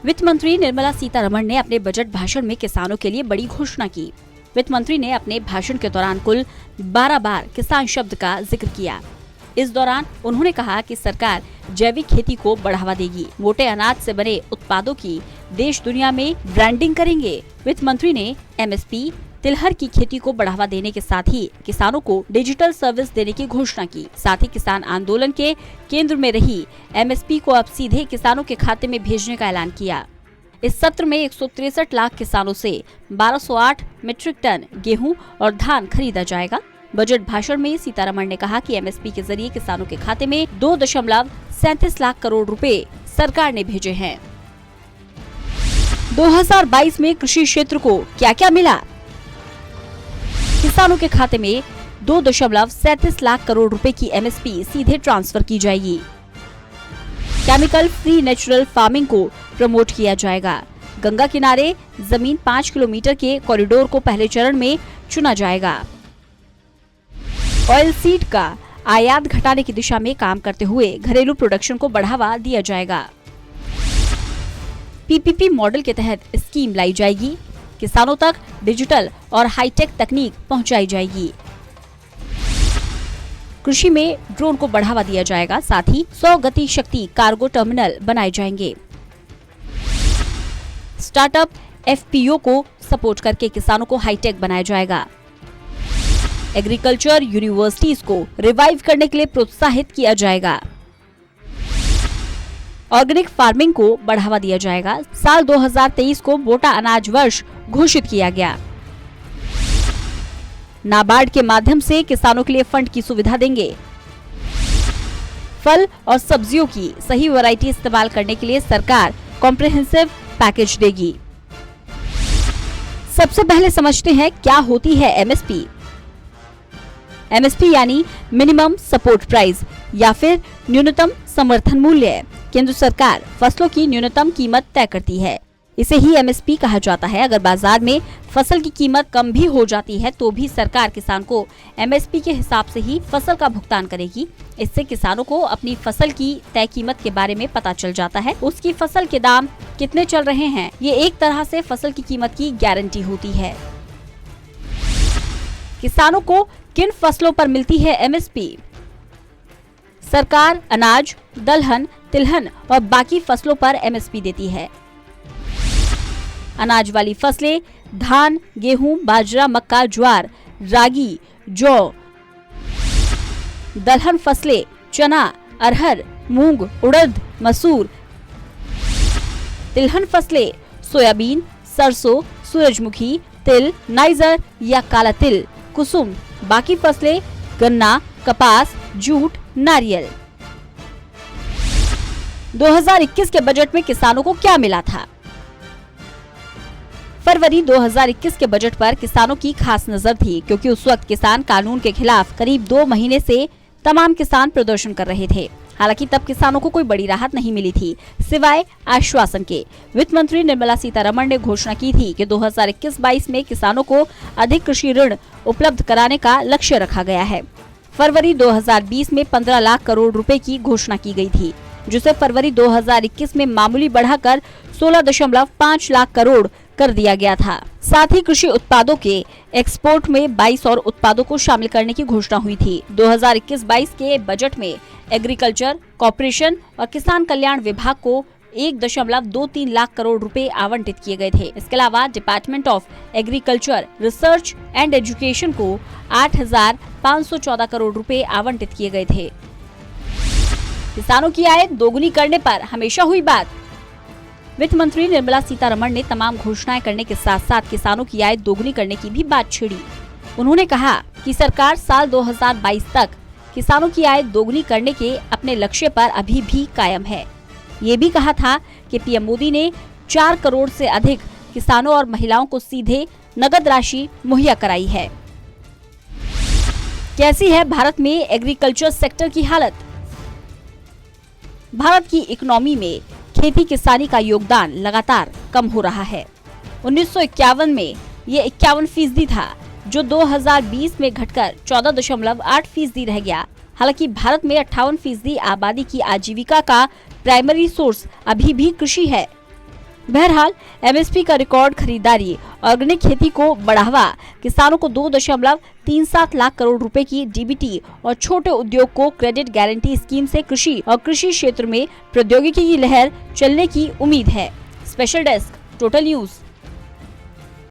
वित्त मंत्री निर्मला सीतारमण ने अपने बजट भाषण में किसानों के लिए बड़ी घोषणा की। वित्त मंत्री ने अपने भाषण के दौरान कुल 12 बार किसान शब्द का जिक्र किया। इस दौरान उन्होंने कहा कि सरकार जैविक खेती को बढ़ावा देगी, मोटे अनाज से बने उत्पादों की देश दुनिया में ब्रांडिंग करेंगे। वित्त मंत्री ने एमएसपी, तिलहन की खेती को बढ़ावा देने के साथ ही किसानों को डिजिटल सर्विस देने की घोषणा की। साथ ही किसान आंदोलन के केंद्र में रही एमएसपी को अब सीधे किसानों के खाते में भेजने का ऐलान किया। इस सत्र में 163 लाख किसानों से 1208 मीट्रिक टन गेहूं और धान खरीदा जाएगा। बजट भाषण में सीतारमण ने कहा कि एमएसपी के जरिए किसानों के खाते में 2.37 लाख करोड़ रुपए सरकार ने भेजे हैं। 2022 में कृषि क्षेत्र को क्या क्या मिला? किसानों के खाते में 2.37 लाख करोड़ रुपए की एमएसपी सीधे ट्रांसफर की जाएगी। केमिकल फ्री नेचुरल फार्मिंग को प्रमोट किया जाएगा। गंगा किनारे जमीन 5 किलोमीटर के कॉरिडोर को पहले चरण में चुना जाएगा। ऑयल सीड का आयात घटाने की दिशा में काम करते हुए घरेलू प्रोडक्शन को बढ़ावा दिया जाएगा। पीपीपी मॉडल के तहत स्कीम लाई जाएगी। किसानों तक डिजिटल और हाईटेक तकनीक पहुंचाई जाएगी। कृषि में ड्रोन को बढ़ावा दिया जाएगा। साथ ही 100 गति शक्ति कार्गो टर्मिनल बनाए जाएंगे। स्टार्टअप एफपीओ को सपोर्ट करके किसानों को हाईटेक बनाया जाएगा। एग्रीकल्चर यूनिवर्सिटीज को रिवाइव करने के लिए प्रोत्साहित किया जाएगा। ऑर्गेनिक फार्मिंग को बढ़ावा दिया जाएगा। साल 2023 को मोटा अनाज वर्ष घोषित किया गया। नाबार्ड के माध्यम से किसानों के लिए फंड की सुविधा देंगे। फल और सब्जियों की सही वैरायटी इस्तेमाल करने के लिए सरकार कॉम्प्रिहेंसिव पैकेज देगी। सबसे पहले समझते हैं क्या होती है एमएसपी। एमएसपी यानी मिनिमम सपोर्ट प्राइस या फिर न्यूनतम समर्थन मूल्य। केंद्र सरकार फसलों की न्यूनतम कीमत तय करती है। इसे ही एमएसपी कहा जाता है। अगर बाजार में फसल की कीमत कम भी हो जाती है तो भी सरकार किसान को एमएसपी के हिसाब से ही फसल का भुगतान करेगी। इससे किसानों को अपनी फसल की तय कीमत के बारे में पता चल जाता है। उसकी फसल के दाम कितने चल रहे हैं, ये एक तरह से फसल की कीमत की गारंटी होती है। किसानों को किन फसलों पर मिलती है एमएसपी? सरकार अनाज, दलहन, तिलहन और बाकी फसलों पर एमएसपी देती है। अनाज वाली फसलें धान, गेहूं, बाजरा, मक्का, ज्वार, रागी, जौ। दलहन फसलें चना, अरहर, मूंग, उड़द, मसूर। तिलहन फसलें सोयाबीन, सरसों, सूरजमुखी, तिल, नाइजर या काला तिल, कुसुम। बाकी फसलें गन्ना, कपास, जूट, नारियल। 2021 के बजट में किसानों को क्या मिला था? फरवरी 2021 के बजट पर किसानों की खास नजर थी, क्योंकि उस वक्त किसान कानून के खिलाफ करीब 2 महीने से तमाम किसान प्रदर्शन कर रहे थे। हालांकि तब किसानों को कोई बड़ी राहत नहीं मिली थी, सिवाय आश्वासन के। वित्त मंत्री निर्मला सीतारमण ने घोषणा की थी कि 2021-22 में किसानों को अधिक कृषि ऋण उपलब्ध कराने का लक्ष्य रखा गया है। फरवरी 2020 में 15 लाख करोड़ रुपए की घोषणा की गई थी, जिसे फरवरी 2021 में मामूली बढ़ाकर 16.5 लाख करोड़ कर दिया गया था। साथ ही कृषि उत्पादों के एक्सपोर्ट में 22 और उत्पादों को शामिल करने की घोषणा हुई थी। 2021-22 के बजट में एग्रीकल्चर, कॉर्पोरेशन और किसान कल्याण विभाग को 1.23 लाख करोड़ रुपए आवंटित किए गए थे। इसके अलावा department of agriculture, research and education को 8,514 करोड़ रुपए आवंटित किए गए थे। किसानों की आय दोगुनी करने पर हमेशा हुई बात। वित्त मंत्री निर्मला सीतारमण ने तमाम घोषणाएं करने के साथ साथ किसानों की आय दोगुनी करने की भी बात छेड़ी। उन्होंने कहा कि सरकार साल 2022 तक किसानों की आय दोगुनी करने के अपने लक्ष्य पर अभी भी कायम है। ये भी कहा था कि पीएम मोदी ने 4 करोड़ से अधिक किसानों और महिलाओं को सीधे नगद राशि मुहैया कराई है। कैसी है भारत में एग्रीकल्चर सेक्टर की हालत? भारत की इकोनॉमी में खेती किसानी का योगदान लगातार कम हो रहा है। 1951 में ये 51% था, जो 2020 में घटकर 14.8% रह गया। हालांकि भारत में 58% आबादी की आजीविका का प्राइमरी सोर्स अभी भी कृषि है। बहरहाल एमएसपी का रिकॉर्ड खरीदारी, ऑर्गेनिक खेती को बढ़ावा, किसानों को 2.37 लाख करोड़ रुपए की डीबीटी और छोटे उद्योग को क्रेडिट गारंटी स्कीम से कृषि और कृषि क्षेत्र में प्रौद्योगिकी की लहर चलने की उम्मीद है। Special desk, total news.